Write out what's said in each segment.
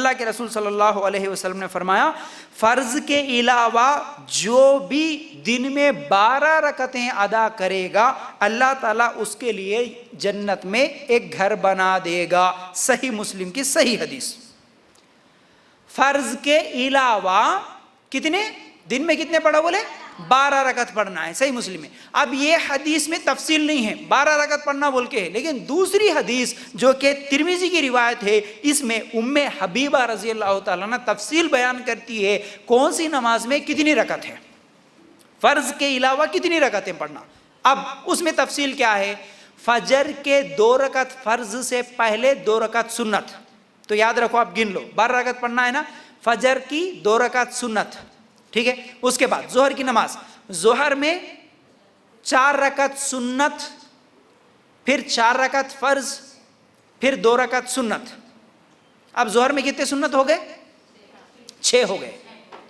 اللہ کے رسول صلی اللہ علیہ وسلم نے فرمایا فرض کے علاوہ جو بھی دن میں 12 رکعتیں ادا کرے گا اللہ تعالیٰ اس کے لیے جنت میں ایک گھر بنا دے گا. صحیح مسلم کی صحیح حدیث. فرض کے علاوہ کتنے دن میں کتنے پڑھو بولے 12 رکعت پڑھنا ہے. صحیح مسلم میں. اب یہ حدیث میں تفصیل نہیں ہے 12 رکعت پڑھنا بول کے ہے, لیکن دوسری حدیث جو کہ ترمذی کی روایت ہے اس میں ام حبیبہ رضی اللہ تعالیٰ نے تفصیل بیان کرتی ہے کون سی نماز میں کتنی رکعت ہے, فرض کے علاوہ کتنی رکعتیں پڑھنا. اب اس میں تفصیل کیا ہے, فجر کے 2 رکعت فرض سے پہلے 2 رکعت سنت. تو یاد رکھو آپ گن لو 12 رکعت پڑھنا ہے نا, فجر کی 2 رکعت سنت, ٹھیک ہے. اس کے بعد ظہر کی نماز, ظہر میں 4 رکعت سنت, پھر 4 رکعت فرض, پھر 2 رکعت سنت. اب ظہر میں کتنے سنت ہو گئے 6 ہو گئے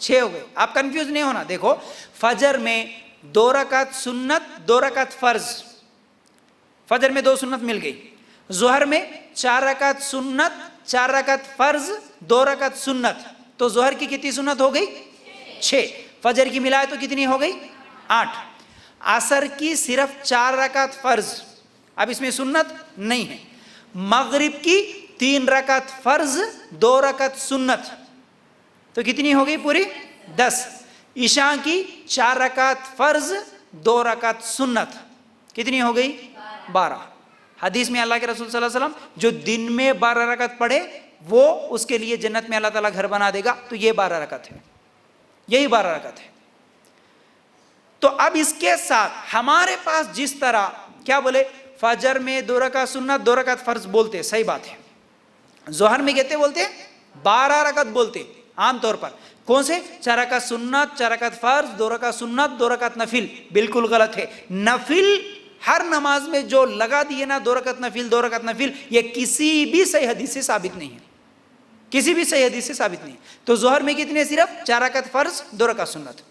6 ہو گئے. آپ کنفیوز نہیں ہونا, دیکھو فجر میں 2 رکعت سنت 2 رکعت فرض, فجر میں 2 سنت مل گئی. ظہر میں 4 رکعت سنت 4 رکعت فرض 2 رکعت سنت, تو ظہر کی کتنی سنت ہو گئی 6. فجر کی ملائے تو کتنی ہو گئی 8. عصر کی صرف 4 رکعت فرض, اب اس میں سنت نہیں ہے. مغرب کی 3 رکعت فرض 2 رکعت سنت, تو کتنی ہو گئی پوری 10. عشاء کی 4 رکعت فرض 2 رکعت سنت, کتنی ہو گئی 12. حدیث میں اللہ کے رسول صلی اللہ علیہ وسلم جو دن میں 12 رکعت پڑھے وہ اس کے لیے جنت میں اللہ تعالیٰ گھر بنا دے گا. تو یہ 12 رکعت ہے, یہی 12 رکعت ہے. تو اب اس کے ساتھ ہمارے پاس جس طرح کیا بولے فجر میں 2 رکعت سنت 2 رکعت فرض بولتے, صحیح بات ہے. ظہر میں کہتے بولتے 12 رکعت بولتے عام طور پر. کون سے 4 رکعت سنت 4 رکعت فرض 2 رکعت سنت 2 رکعت نفل, بالکل غلط ہے. نفل ہر نماز میں جو لگا دیے نا 2 رکعت نفل 2 رکعت نفل, یہ کسی بھی صحیح حدیث سے ثابت نہیں ہے, کسی بھی صحیح حدیث سے ثابت نہیں. تو ظہر میں کتنے صرف 4 رکعت فرض 2 رکعت سنت.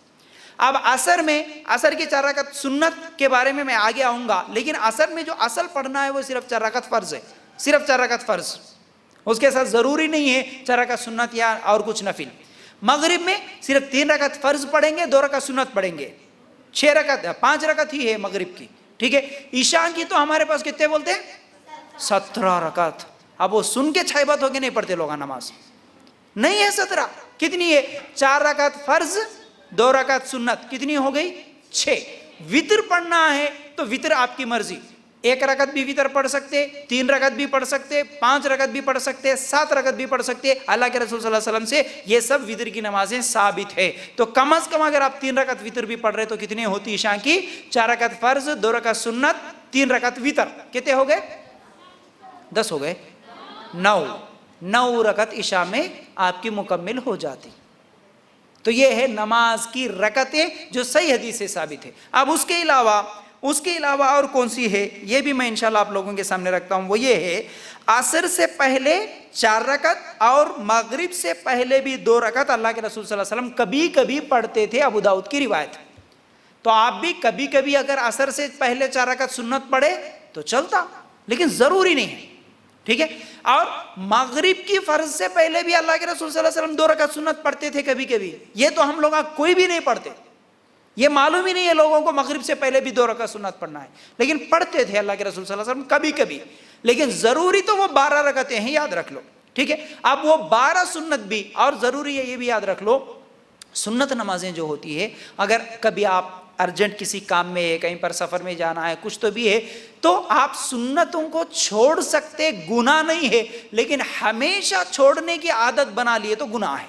اب عصر میں عصر کی 4 رکعت سنت کے بارے میں آگے آؤں گا, لیکن عصر میں جو اصل پڑھنا ہے وہ صرف 4 رکعت فرض ہے, صرف 4 رکعت فرض, اس کے ساتھ ضروری نہیں ہے 4 رکعت سنت یا اور کچھ نفل. مغرب میں صرف 3 رکعت فرض پڑھیں گے 2 رکعت سنت پڑھیں گے, 6 رکعت 5 رکعت ہی ہے مغرب کی, ٹھیک ہے. عشاء کی تو ہمارے پاس کتنے بولتے ہیں 17 رکعت. اب وہ سن کے چھائبت ہو کے نہیں پڑھتے لوگ نماز, نہیں ہے 17. کتنی ہے 4 رکعت فرض 2 رکعت سنت, کتنی ہو گئی 6. وتر پڑھنا ہے تو وتر آپ کی مرضی, 1 رکعت بھی وتر پڑھ سکتے, 3 رکعت بھی پڑھ سکتے, 5 رکعت بھی پڑھ سکتے, 7 رکعت بھی پڑھ سکتے. اللہ کے رسول صلی اللہ علیہ وسلم سے یہ سب وتر کی نمازیں ثابت ہے. تو کم از کم اگر آپ 3 رکعت وتر بھی پڑھ رہے تو کتنی ہوتی عشاء کی 4 رکعت فرض 2 رکعت سنت 3 رکعت وتر, کتنے ہو گئے 10 ہو گئے 9 رکعت عشاء میں آپ کی مکمل ہو جاتی. تو یہ ہے نماز کی رکعتیں جو صحیح حدیث سے ثابت ہے. اب اس کے علاوہ اور کون سی ہے یہ بھی میں انشاءاللہ آپ لوگوں کے سامنے رکھتا ہوں. وہ یہ ہے عصر سے پہلے 4 رکعت اور مغرب سے پہلے بھی 2 رکعت اللہ کے رسول صلی اللہ علیہ وسلم کبھی کبھی پڑھتے تھے, ابو داؤد کی روایت. تو آپ بھی کبھی کبھی اگر عصر سے پہلے 4 رکعت سنت پڑھے تو چلتا, لیکن ضروری نہیں ہے, ٹھیک ہے. اور مغرب کی فرض سے پہلے بھی اللہ کے رسول صلی اللہ علیہ وسلم 2 رکعت سنت پڑھتے تھے کبھی کبھی. یہ تو ہم لوگ کوئی بھی نہیں پڑھتے, یہ معلوم ہی نہیں ہے لوگوں کو مغرب سے پہلے بھی 2 رکعت سنت پڑھنا ہے, لیکن پڑھتے تھے اللہ کے رسول صلی اللہ علیہ وسلم کبھی کبھی. لیکن ضروری تو وہ 12 رکعتیں ہیں, یاد رکھ لو, ٹھیک ہے. اب وہ 12 سنت بھی, اور ضروری ہے یہ بھی یاد رکھ لو, سنت نمازیں جو ہوتی ہے اگر کبھی آپ ارجنٹ کسی کام میں ہے, کہیں پر سفر میں جانا ہے, کچھ تو بھی ہے, تو آپ سنتوں کو چھوڑ سکتے, گناہ نہیں ہے. لیکن ہمیشہ چھوڑنے کی عادت بنا لیے تو گناہ ہے.